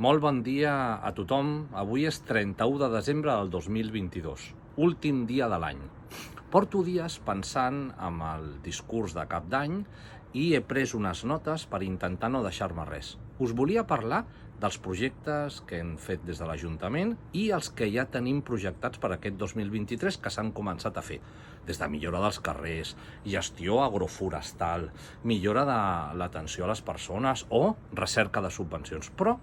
Molt bon dia a tothom. Avui és 31 de desembre del 2022, últim dia de l'any. Porto dies pensant en el discurs de cap d'any i he pres unes notes per intentar no deixar-me res. Us volia parlar dels projectes que hem fet des de l'Ajuntament i els que ja tenim projectats per aquest 2023 que s'han començat a fer. Des de millora dels carrers, gestió agroforestal, millora de l'atenció a les persones o recerca de subvencions. Però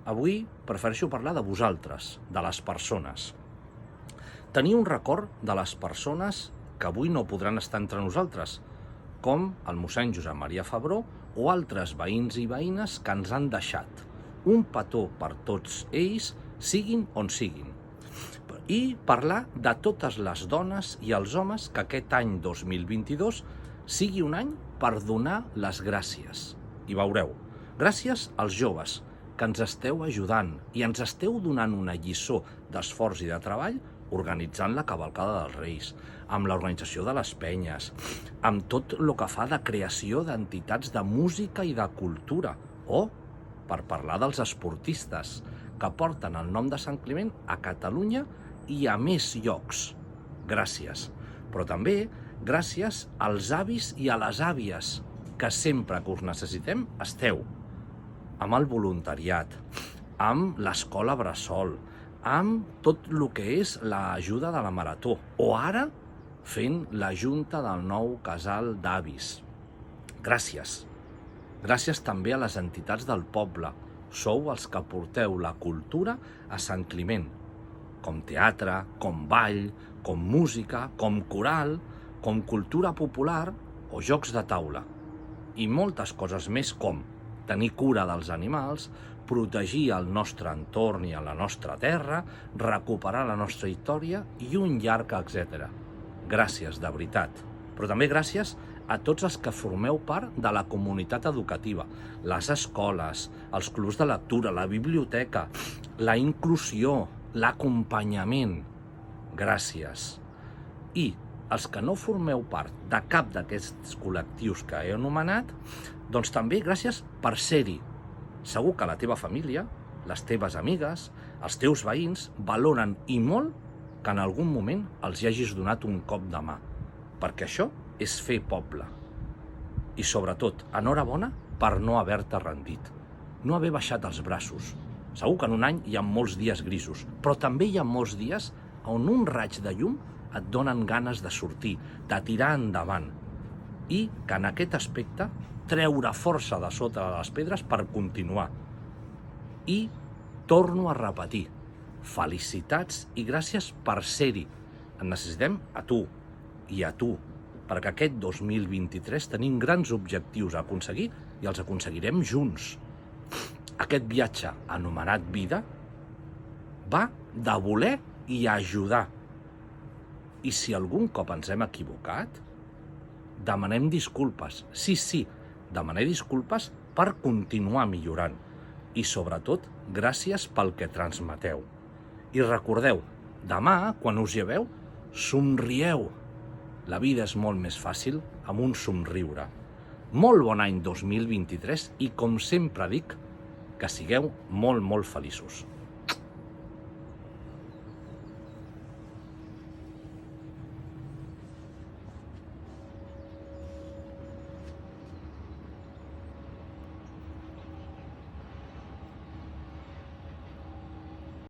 avui prefereixo parlar de vosaltres, de les persones. Tenir un record de les persones que avui no podran estar entre nosaltres, com el mossèn Josep Maria Febró o altres veïns i veïnes que ens han deixat. Un petó per tots ells, siguin on siguin. I parlar de totes les dones i els homes que aquest any 2022 sigui un any per donar les gràcies. I veureu, gràcies als joves que ens esteu ajudant i ens esteu donant una lliçó d'esforç i de treball organitzant la cavalcada dels Reis, amb l'organització de les penyes, amb tot el que fa de creació d'entitats de música i de cultura, o per parlar dels esportistes que porten el nom de Sant Climent a Catalunya i a més llocs. Gràcies. Però també gràcies als avis i a les àvies, que sempre que us necessitem esteu. Amb el voluntariat, amb l'escola Bressol, amb tot el que és l'ajuda de la Marató, o ara fent la junta del nou casal d'avis. Gràcies. Gràcies també a les entitats del poble. Sou els que porteu la cultura a Sant Climent, com teatre, com ball, com música, com coral, com cultura popular o jocs de taula. I moltes coses més com tenir cura dels animals, protegir el nostre entorn i la nostra terra, recuperar la nostra història i un llarg etcètera. Gràcies, de veritat. Però també gràcies a tots els que formeu part de la comunitat educativa, les escoles, els clubs de lectura, la biblioteca, la inclusió, l'acompanyament. Gràcies. I els que no formeu part de cap d'aquests col·lectius que he anomenat, doncs també gràcies per ser-hi. Segur que la teva família, les teves amigues, els teus veïns valoren i molt que en algun moment els hi hagis donat un cop de mà, perquè això és fer poble. I sobretot, enhorabona per no haver-te rendit, no haver baixat els braços. Segur que en un any hi ha molts dies grisos, però també hi ha molts dies on un raig de llum et donen ganes de sortir, de tirar endavant, i que en aquest aspecte treure força de sota de les pedres per continuar. I torno a repetir, felicitats i gràcies per ser-hi. En necessitem a tu i a tu, perquè aquest 2023 tenim grans objectius a aconseguir i els aconseguirem junts. Aquest viatge anomenat vida va de voler i ajudar. I si algun cop ens hem equivocat, demanem disculpes. Sí, demanem disculpes per continuar millorant. I sobretot, gràcies pel que transmeteu. I recordeu, demà, quan us lleveu, somrieu. La vida és molt més fàcil amb un somriure. Molt bon any 2023 i, com sempre dic, que sigueu molt, molt feliços.